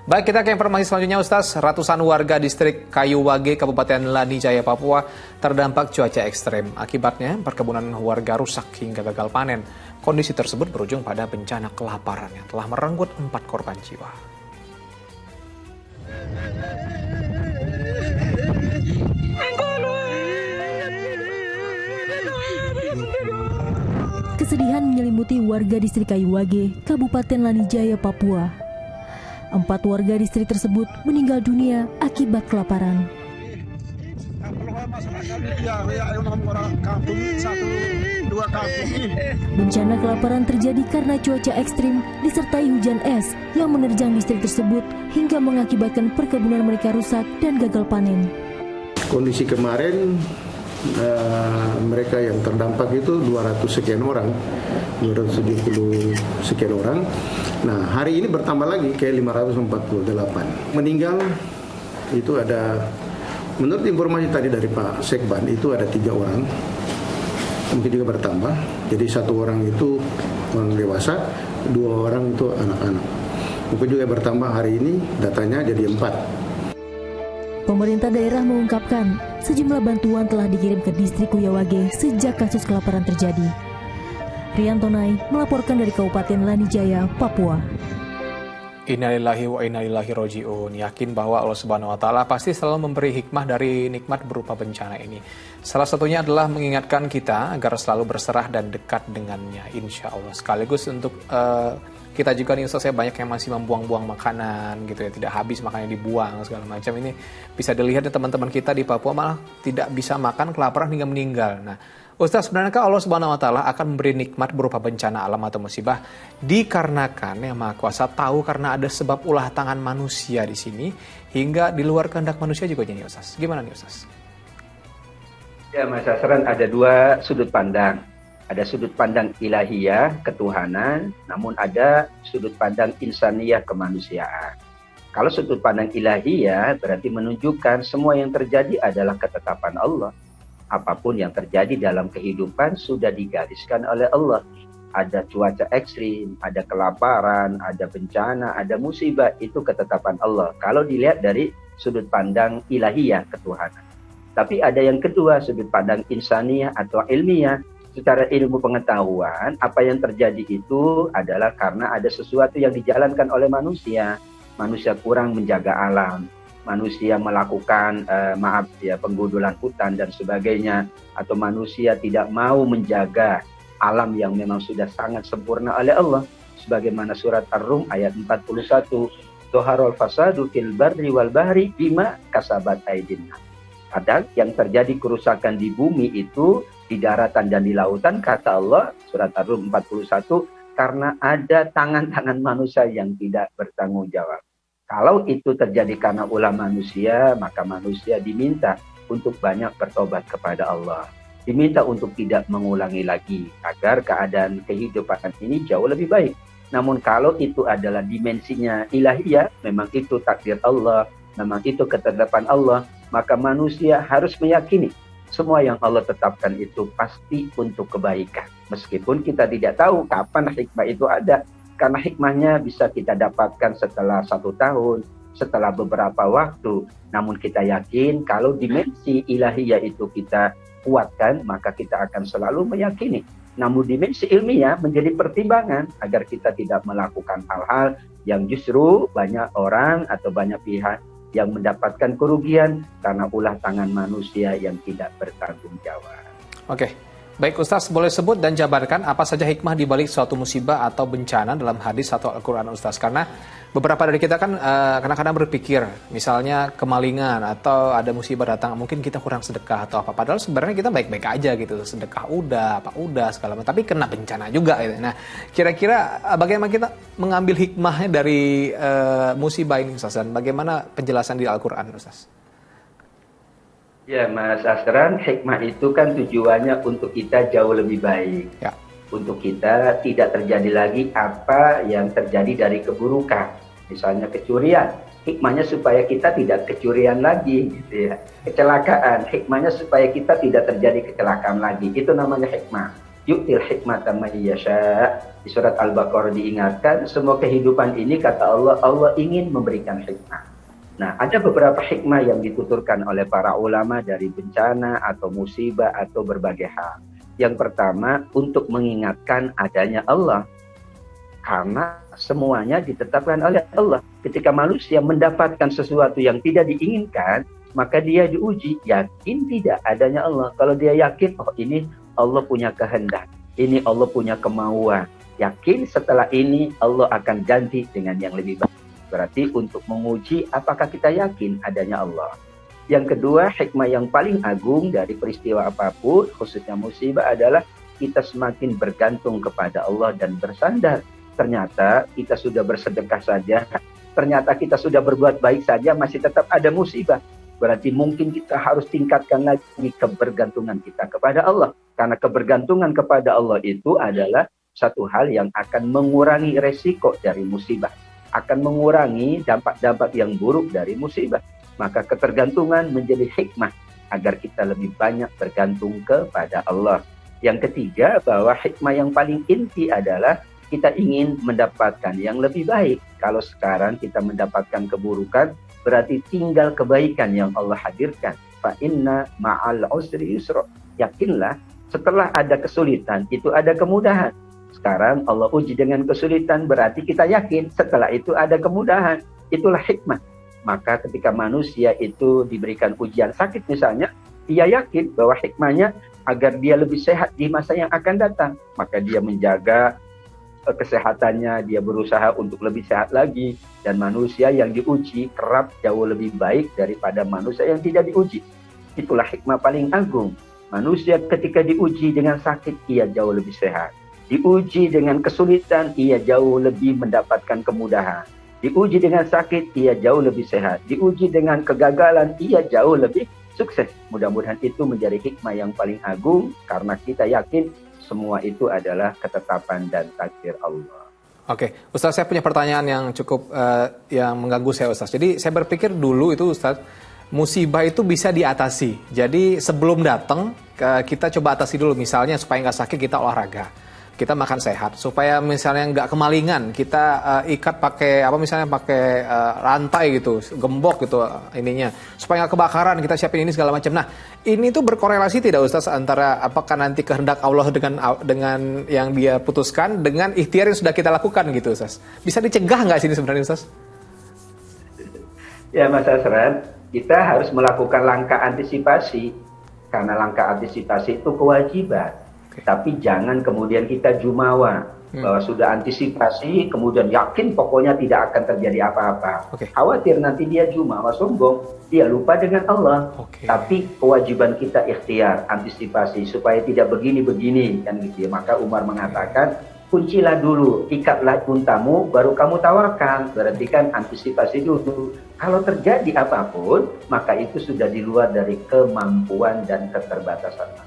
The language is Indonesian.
Baik, kita ke informasi selanjutnya, Ustaz. Ratusan warga distrik Kayuwage, Kabupaten Lanijaya, Papua terdampak cuaca ekstrem. Akibatnya, perkebunan warga rusak hingga gagal panen. Kondisi tersebut berujung pada bencana kelaparan yang telah merenggut 4 korban jiwa. Kesedihan menyelimuti warga distrik Kayuwage, Kabupaten Lanijaya, Papua. 4 warga distrik tersebut meninggal dunia akibat kelaparan. Bencana kelaparan terjadi karena cuaca ekstrim disertai hujan es yang menerjang distrik tersebut hingga mengakibatkan perkebunan mereka rusak dan gagal panen. Kondisi kemarin mereka yang terdampak itu 200 sekian orang, 270 sekian orang. Nah, hari ini bertambah lagi ke 548. Meninggal itu ada, menurut informasi tadi dari Pak Sekban, itu ada 3 orang. Mungkin juga bertambah. Jadi 1 orang itu orang dewasa, 2 orang itu anak-anak. Mungkin juga bertambah hari ini, datanya jadi 4. Pemerintah daerah mengungkapkan sejumlah bantuan telah dikirim ke distrik Kayuwage sejak kasus kelaparan terjadi. Rian Tonai melaporkan dari Kabupaten Lanijaya, Papua. Innalillahi wa inna ilaihi raji'un. Yakin bahwa Allah Subhanahu wa taala pasti selalu memberi hikmah dari nikmat berupa bencana ini. Salah satunya adalah mengingatkan kita agar selalu berserah dan dekat dengannya, insya Allah. Sekaligus untuk kita juga nih, Ustaz, saya banyak yang masih membuang-buang makanan gitu ya, tidak habis makannya dibuang segala macam. Ini bisa dilihat ya, teman-teman kita di Papua malah tidak bisa makan, kelaparan hingga meninggal. Nah, Ustaz, sebenarnya Allah Subhanahu wa taala akan memberi nikmat berupa bencana alam atau musibah dikarenakan Yang Maha Kuasa tahu karena ada sebab ulah tangan manusia di sini hingga di luar kehendak manusia juga nih, Ustaz. Gimana nih, Ustaz? Ya, Mas Asran, ada 2 sudut pandang. Ada sudut pandang ilahiyah, ketuhanan, namun ada sudut pandang insaniyah, kemanusiaan. Kalau sudut pandang ilahiyah berarti menunjukkan semua yang terjadi adalah ketetapan Allah. Apapun yang terjadi dalam kehidupan sudah digariskan oleh Allah. Ada cuaca ekstrim, ada kelaparan, ada bencana, ada musibah, itu ketetapan Allah. Kalau dilihat dari sudut pandang ilahiyah, ketuhanan. Tapi ada yang kedua, sudut pandang insaniyah atau ilmiah. Secara ilmu pengetahuan, apa yang terjadi itu adalah karena ada sesuatu yang dijalankan oleh manusia. Manusia kurang menjaga alam. Manusia melakukan penggundulan hutan dan sebagainya, atau manusia tidak mau menjaga alam yang memang sudah sangat sempurna oleh Allah, sebagaimana surat Ar-Rum ayat 41, Toharul fasadu fil barri wal bahri bima kasabat aydinna. Kadang yang terjadi kerusakan di bumi itu di daratan dan di lautan, kata Allah surat Ar-Rum 41, karena ada tangan-tangan manusia yang tidak bertanggung jawab. Kalau itu terjadi karena ulah manusia, maka manusia diminta untuk banyak bertobat kepada Allah. Diminta untuk tidak mengulangi lagi, agar keadaan kehidupan ini jauh lebih baik. Namun kalau itu adalah dimensinya ilahiyah, memang itu takdir Allah, memang itu ketetapan Allah, maka manusia harus meyakini semua yang Allah tetapkan itu pasti untuk kebaikan. Meskipun kita tidak tahu kapan hikmah itu ada. Karena hikmahnya bisa kita dapatkan setelah 1 tahun, setelah beberapa waktu. Namun kita yakin kalau dimensi ilahiyah itu kita kuatkan, maka kita akan selalu meyakini. Namun dimensi ilmiah menjadi pertimbangan agar kita tidak melakukan hal-hal yang justru banyak orang atau banyak pihak yang mendapatkan kerugian karena ulah tangan manusia yang tidak bertanggung jawab. Oke, baik Ustaz, boleh sebut dan jabarkan apa saja hikmah di balik suatu musibah atau bencana dalam hadis atau Al-Quran, Ustaz? Karena beberapa dari kita kan kadang-kadang berpikir, misalnya kemalingan atau ada musibah datang, mungkin kita kurang sedekah atau apa. Padahal sebenarnya kita baik-baik aja gitu, sedekah udah, apa udah, segala macam. Tapi kena bencana juga gitu. Nah, kira-kira bagaimana kita mengambil hikmahnya dari musibah ini, Ustaz? Dan bagaimana penjelasan di Al-Quran, Ustaz? Ya, Mas Asran, hikmah itu kan tujuannya untuk kita jauh lebih baik. Ya. Untuk kita tidak terjadi lagi apa yang terjadi dari keburukan. Misalnya kecurian. Hikmahnya supaya kita tidak kecurian lagi, gitu ya. Kecelakaan. Hikmahnya supaya kita tidak terjadi kecelakaan lagi. Itu namanya hikmah. yu'til hikmata may yasha. Di surat Al-Baqarah diingatkan, semua kehidupan ini kata Allah, Allah ingin memberikan hikmah. Nah, ada beberapa hikmah yang dituturkan oleh para ulama dari bencana atau musibah atau berbagai hal. Yang pertama, untuk mengingatkan adanya Allah. Karena semuanya ditetapkan oleh Allah. Ketika manusia mendapatkan sesuatu yang tidak diinginkan, maka dia diuji, yakin tidak adanya Allah. Kalau dia yakin, oh ini Allah punya kehendak, ini Allah punya kemauan, yakin setelah ini Allah akan ganti dengan yang lebih baik. Berarti untuk menguji apakah kita yakin adanya Allah. Yang kedua, hikmah yang paling agung dari peristiwa apapun, khususnya musibah, adalah kita semakin bergantung kepada Allah dan bersandar. Ternyata kita sudah bersedekah saja, ternyata kita sudah berbuat baik saja, masih tetap ada musibah. Berarti mungkin kita harus tingkatkan lagi kebergantungan kita kepada Allah. Karena kebergantungan kepada Allah itu adalah satu hal yang akan mengurangi resiko dari musibah, akan mengurangi dampak-dampak yang buruk dari musibah. Maka ketergantungan menjadi hikmah agar kita lebih banyak bergantung kepada Allah. Yang ketiga, bahwa hikmah yang paling inti adalah kita ingin mendapatkan yang lebih baik. Kalau sekarang kita mendapatkan keburukan, berarti tinggal kebaikan yang Allah hadirkan. Fa inna ma'al usri yusra. Yakinlah, setelah ada kesulitan, itu ada kemudahan. Sekarang Allah uji dengan kesulitan, berarti kita yakin setelah itu ada kemudahan. Itulah hikmah. Maka ketika manusia itu diberikan ujian sakit misalnya, dia yakin bahwa hikmahnya agar dia lebih sehat di masa yang akan datang. Maka dia menjaga kesehatannya, dia berusaha untuk lebih sehat lagi. Dan manusia yang diuji kerap jauh lebih baik daripada manusia yang tidak diuji. Itulah hikmah paling agung. Manusia ketika diuji dengan sakit, ia jauh lebih sehat. Diuji dengan kesulitan, ia jauh lebih mendapatkan kemudahan. Diuji dengan sakit, ia jauh lebih sehat. Diuji dengan kegagalan, ia jauh lebih sukses. Mudah-mudahan itu menjadi hikmah yang paling agung, karena kita yakin semua itu adalah ketetapan dan takdir Allah. Oke, Ustaz, saya punya pertanyaan yang cukup yang mengganggu saya, Ustaz. Jadi saya berpikir dulu itu, Ustaz, musibah itu bisa diatasi. Jadi sebelum datang, kita coba atasi dulu. Misalnya supaya nggak sakit, kita olahraga, kita makan sehat. Supaya misalnya nggak kemalingan, kita ikat pakai apa, misalnya pakai rantai gitu, gembok gitu ininya. Supaya nggak kebakaran, kita siapin ini segala macam. Nah, ini tuh berkorelasi tidak, Ustaz, antara apakah nanti kehendak Allah dengan yang dia putuskan dengan ikhtiar yang sudah kita lakukan gitu, Ustaz? Bisa dicegah nggak sini sebenarnya, Ustaz? Ya, Mas Asran, kita harus melakukan langkah antisipasi. Karena langkah antisipasi itu kewajiban. Tapi jangan kemudian kita jumawa bahwa sudah antisipasi, kemudian yakin pokoknya tidak akan terjadi apa-apa. Khawatir nanti dia jumawa sombong, dia lupa dengan Allah. Tapi kewajiban kita ikhtiar, antisipasi supaya tidak begini-begini kan gitu ya. Maka Umar mengatakan, kuncilah dulu, ikatlah untamu, baru kamu tawarkan. Berarti kan antisipasi dulu. Kalau terjadi apapun, maka itu sudah di luar dari kemampuan dan keterbatasan.